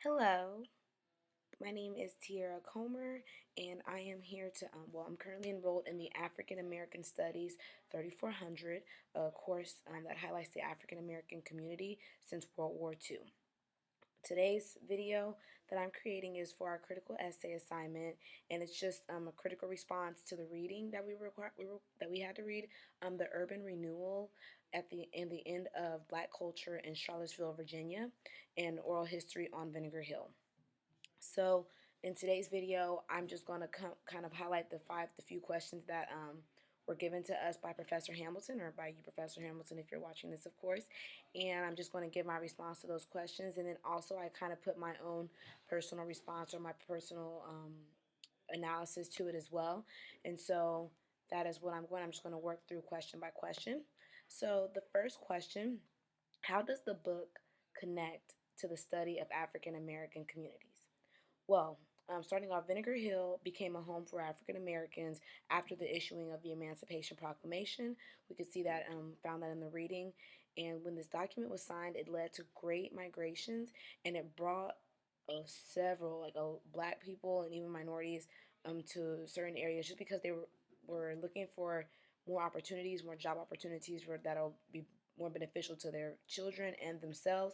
Hello, my name is Tiara Comer, and I am here to, I'm currently enrolled in the African American Studies 3400, a course that highlights the African American community since World War II. Today's video that I'm creating is for our critical essay assignment, and it's just a critical response to the reading that we had to read, the Urban Renewal at the end of Black Culture in Charlottesville, Virginia, and Oral History on Vinegar Hill. So in today's video, I'm just going to kind of highlight the few questions that were given to us by Professor Hamilton, or by you, Professor Hamilton, if you're watching this, of course. And I'm just going to give my response to those questions. And then also I kind of put my own personal response or my personal analysis to it as well. And so that is what I'm just going to work through question by question. So the first question, how does the book connect to the study of African American communities? Well, starting off, Vinegar Hill became a home for African Americans after the issuing of the Emancipation Proclamation. We could see that, found that in the reading. And when this document was signed, it led to great migrations, and it brought several, black people and even minorities to certain areas just because they were looking for more opportunities, more job opportunities that'll be more beneficial to their children and themselves.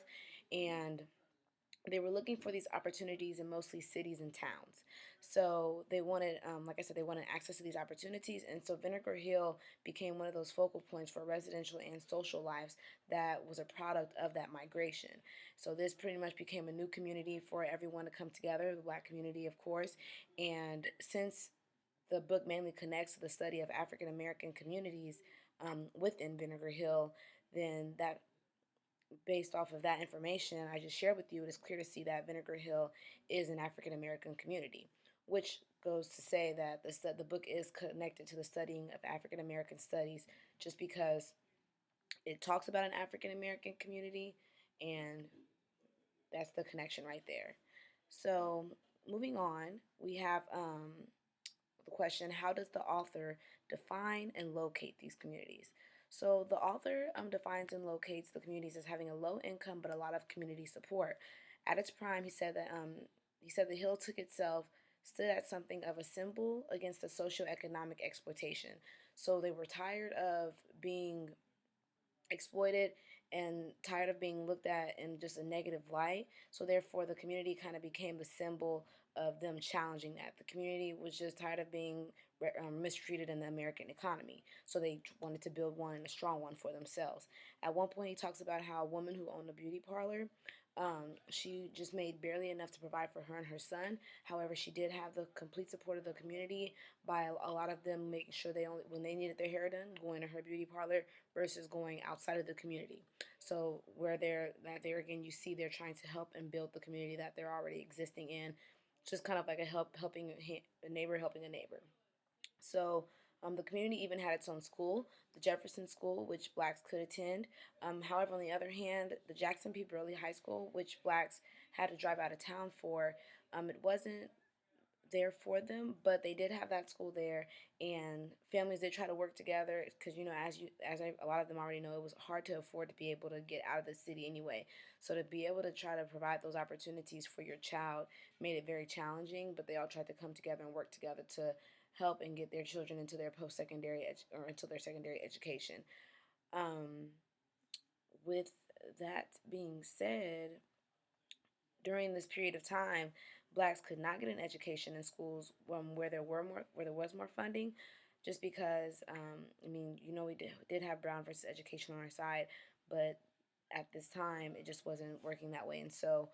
And they were looking for these opportunities in mostly cities and towns. So they wanted, like I said, they wanted access to these opportunities. And so Vinegar Hill became one of those focal points for residential and social lives that was a product of that migration. So this pretty much became a new community for everyone to come together, the black community, of course. And since the book mainly connects to the study of African American communities within Vinegar Hill, then that based off of that information I just shared with you, it is clear to see that Vinegar Hill is an African American community, which goes to say that the book is connected to the studying of African American studies just because it talks about an African American community, and that's the connection right there. So moving on, we have the question, how does the author define and locate these communities? So the author defines and locates the communities as having a low income but a lot of community support. At its prime, he said the hill took itself stood as something of a symbol against the socioeconomic exploitation. So they were tired of being exploited and tired of being looked at in just a negative light. So therefore, the community kind of became the symbol of them challenging that. The community was just tired of being mistreated in the American economy. So they wanted to build one, a strong one for themselves. At one point, he talks about how a woman who owned a beauty parlor, she just made barely enough to provide for her and her son. However, she did have the complete support of the community by a lot of them making sure they only, when they needed their hair done, going to her beauty parlor versus going outside of the community. So where there again, you see they're trying to help and build the community that they're already existing in. Just kind of like helping a neighbor helping a neighbor. So the community even had its own school, the Jefferson School, which blacks could attend. However, on the other hand, the Jackson P. Burley High School, which blacks had to drive out of town for, it wasn't there for them, but they did have that school there, and families did try to work together because a lot of them already know, it was hard to afford to be able to get out of the city anyway. So to be able to try to provide those opportunities for your child made it very challenging, but they all tried to come together and work together to help and get their children into their post-secondary or into their secondary education. Um, with that being said, during this period of time, blacks could not get an education in schools where there was more funding, just because we did have Brown versus education on our side, but at this time it just wasn't working that way, and so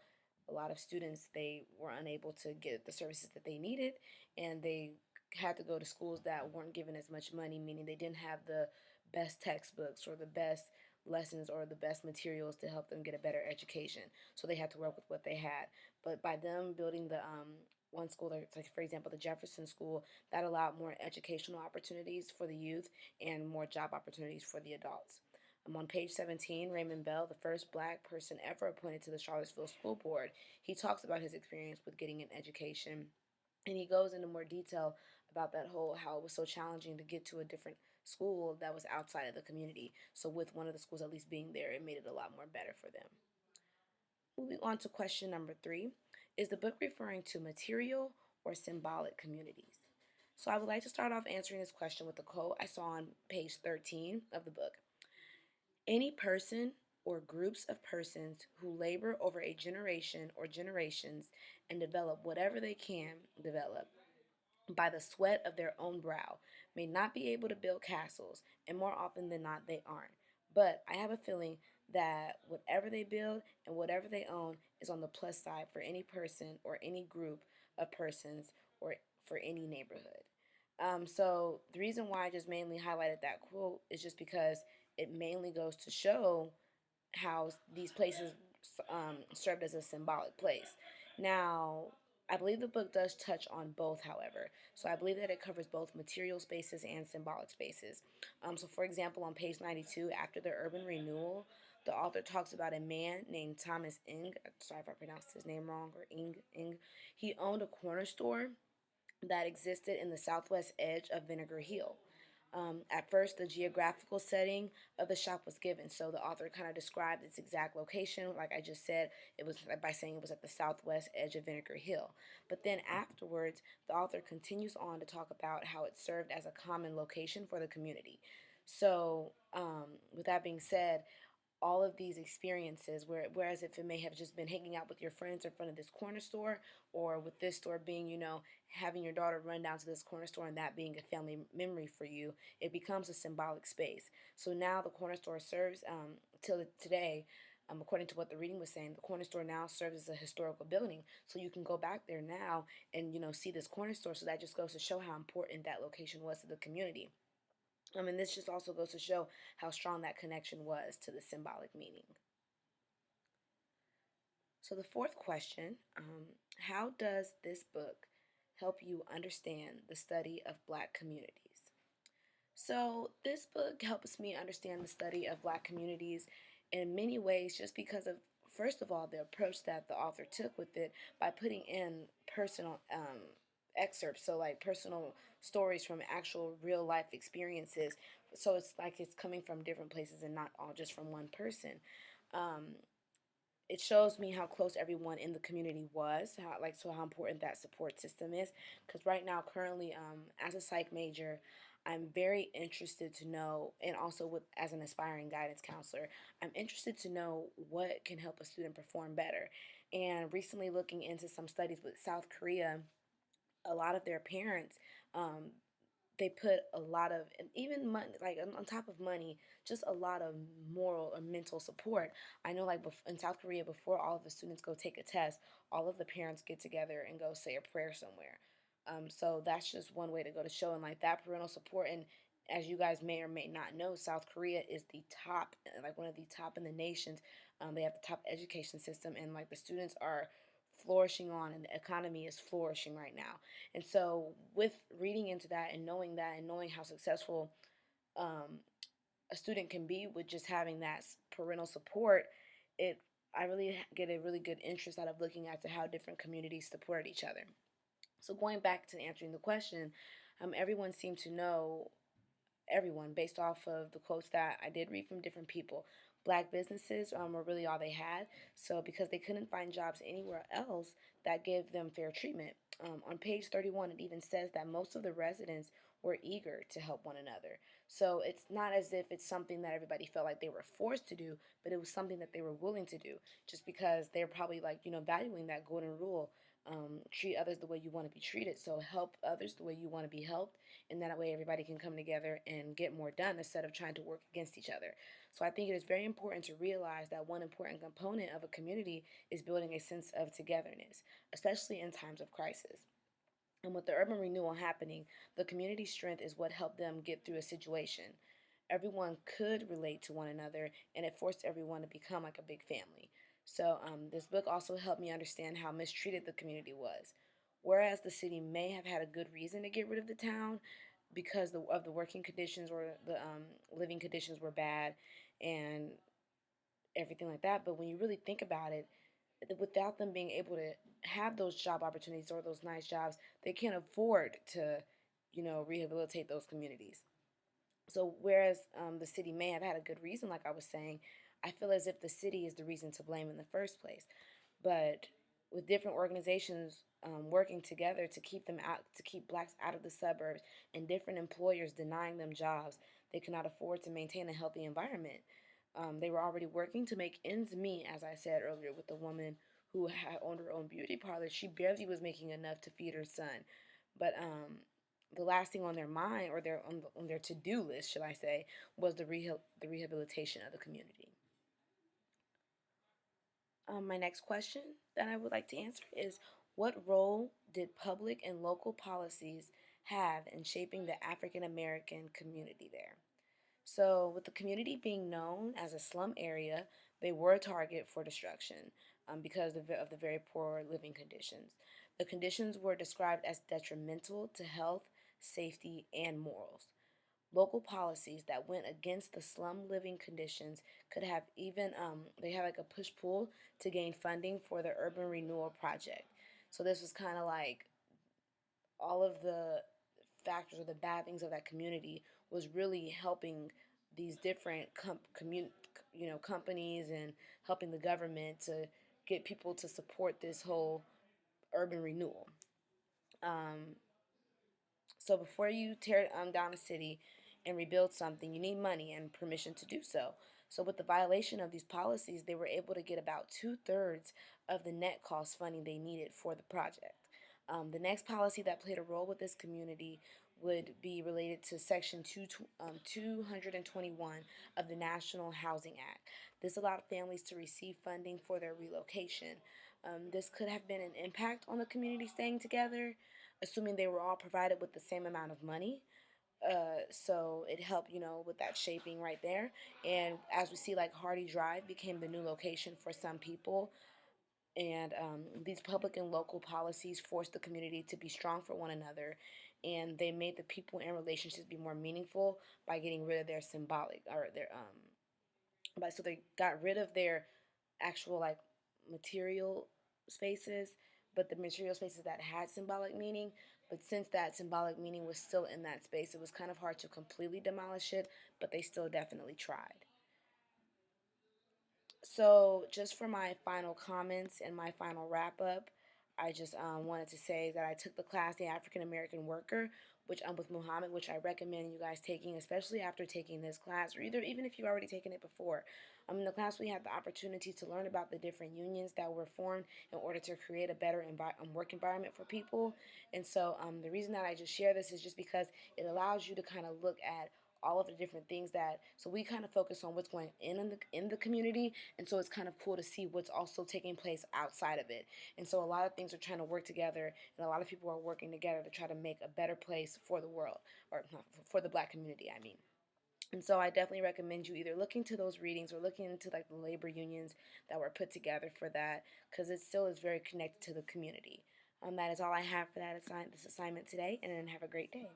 a lot of students, they were unable to get the services that they needed, and they had to go to schools that weren't given as much money, meaning they didn't have the best textbooks or the best lessons or the best materials to help them get a better education. So they had to work with what they had. But by them building the one school, like for example, the Jefferson School, that allowed more educational opportunities for the youth and more job opportunities for the adults. On page 17, Raymond Bell, the first black person ever appointed to the Charlottesville School Board, he talks about his experience with getting an education. And he goes into more detail about how it was so challenging to get to a different school that was outside of the community. So with one of the schools at least being there, it made it a lot more better for them. Moving on to question number 3. Is the book referring to material or symbolic communities? So I would like to start off answering this question with a quote I saw on page 13 of the book. Any person or groups of persons who labor over a generation or generations and develop whatever they can develop by the sweat of their own brow may not be able to build castles, and more often than not, they aren't. But I have a feeling that whatever they build and whatever they own is on the plus side for any person or any group of persons or for any neighborhood. So the reason why I just mainly highlighted that quote is just because it mainly goes to show how these places served as a symbolic place. Now, I believe the book does touch on both, however. So I believe that it covers both material spaces and symbolic spaces. So, for example, on page 92, after the urban renewal, the author talks about a man named Thomas Ing. Sorry if I pronounced his name wrong, or Ing. He owned a corner store that existed in the southwest edge of Vinegar Hill. At first, the geographical setting of the shop was given, so the author kind of described its exact location. Like I just said, it was by saying it was at the southwest edge of Vinegar Hill. But then afterwards, the author continues on to talk about how it served as a common location for the community. So, with that being said, all of these experiences whereas if it may have just been hanging out with your friends in front of this corner store, or with this store being, having your daughter run down to this corner store and that being a family memory for you, it becomes a symbolic space. So now the corner store serves till today, according to what the reading was saying, the corner store now serves as a historical building, so you can go back there now and see this corner store. So that just goes to show how important that location was to the community. And this just also goes to show how strong that connection was to the symbolic meaning. So, the fourth question, how does this book help you understand the study of Black communities? So, this book helps me understand the study of Black communities in many ways, just because of, first of all, the approach that the author took with it by putting in personal excerpts, so like personal stories from actual real life experiences. So, it's like it's coming from different places and not all just from one person. Um, it shows me how close everyone in the community was, how important that support system is. Because right now, currently, as a psych major, I'm very interested to know, and also as an aspiring guidance counselor, I'm interested to know what can help a student perform better. And recently, looking into some studies with South Korea, a lot of their parents, um, they put a lot of, and even money, like on top of money, just a lot of moral or mental support. I know, like in South Korea, before all of the students go take a test, all of the parents get together and go say a prayer somewhere. So that's just one way to go to show, and like that parental support. And as you guys may or may not know, South Korea is the top, like one of the top in the nations. They have the top education system, and like the students are flourishing on, and the economy is flourishing right now. And so, with reading into that and knowing how successful um, a student can be with just having that parental support, it I really get a really good interest out of looking at to how different communities support each other. So going back to answering the question, everyone seemed to know everyone based off of the quotes that I did read from different people. Black businesses were really all they had. So because they couldn't find jobs anywhere else, that gave them fair treatment. On page 31, it even says that most of the residents were eager to help one another. So it's not as if it's something that everybody felt like they were forced to do, but it was something that they were willing to do, just because they're probably like, valuing that golden rule. Treat others the way you want to be treated. So help others the way you want to be helped, and that way everybody can come together and get more done instead of trying to work against each other. So I think it is very important to realize that one important component of a community is building a sense of togetherness, especially in times of crisis. And with the urban renewal happening, the community strength is what helped them get through a situation. Everyone could relate to one another, and it forced everyone to become like a big family. So, this book also helped me understand how mistreated the community was. Whereas the city may have had a good reason to get rid of the town because of the working conditions, or the living conditions were bad and everything like that, but when you really think about it, without them being able to have those job opportunities or those nice jobs, they can't afford to, rehabilitate those communities. So whereas the city may have had a good reason, like I was saying, I feel as if the city is the reason to blame in the first place. But with different organizations working together to keep them out, to keep blacks out of the suburbs, and different employers denying them jobs they could not afford to maintain a healthy environment. They were already working to make ends meet, as I said earlier, with the woman who had owned her own beauty parlor. She barely was making enough to feed her son, but the last thing on their mind, or on their to-do list, should I say, was the rehabilitation of the community. My next question that I would like to answer is, what role did public and local policies have in shaping the African American community there? So, with the community being known as a slum area, they were a target for destruction because of the very poor living conditions. The conditions were described as detrimental to health, safety, and morals. Local policies that went against the slum living conditions could have even, they had like a push pull to gain funding for the urban renewal project. So, this was kind of like all of the factors or the bad things of that community was really helping these different companies, and helping the government to get people to support this whole urban renewal. Um, so before you tear down a city and rebuild something, you need money and permission to do so. So with the violation of these policies, they were able to get about 2/3 of the net cost funding they needed for the project. The next policy that played a role with this community would be related to Section 221 of the National Housing Act. This allowed families to receive funding for their relocation. This could have been an impact on the community staying together, assuming they were all provided with the same amount of money. So it helped, with that shaping right there. And as we see, like Hardy Drive became the new location for some people. And these public and local policies forced the community to be strong for one another. And they made the people and relationships be more meaningful by getting rid of their symbolic, or their, so they got rid of their actual like material spaces, but the material spaces that had symbolic meaning. But since that symbolic meaning was still in that space, it was kind of hard to completely demolish it, but they still definitely tried. So, just for my final comments and my final wrap up, I just wanted to say that I took the class, The African American Worker, which with Muhammad, which I recommend you guys taking, especially after taking this class, or even if you've already taken it before. In the class, we had the opportunity to learn about the different unions that were formed in order to create a better work environment for people. And so, the reason that I just share this is just because it allows you to kind of look at all of the different things that, so we kind of focus on what's going in the community, and so it's kind of cool to see what's also taking place outside of it. And so a lot of things are trying to work together, and a lot of people are working together to try to make a better place for the world, or not, for the black community, I mean. And so I definitely recommend you either look into those readings or looking into like the labor unions that were put together for that, because it still is very connected to the community. That is all I have for this assignment today, and then have a great day.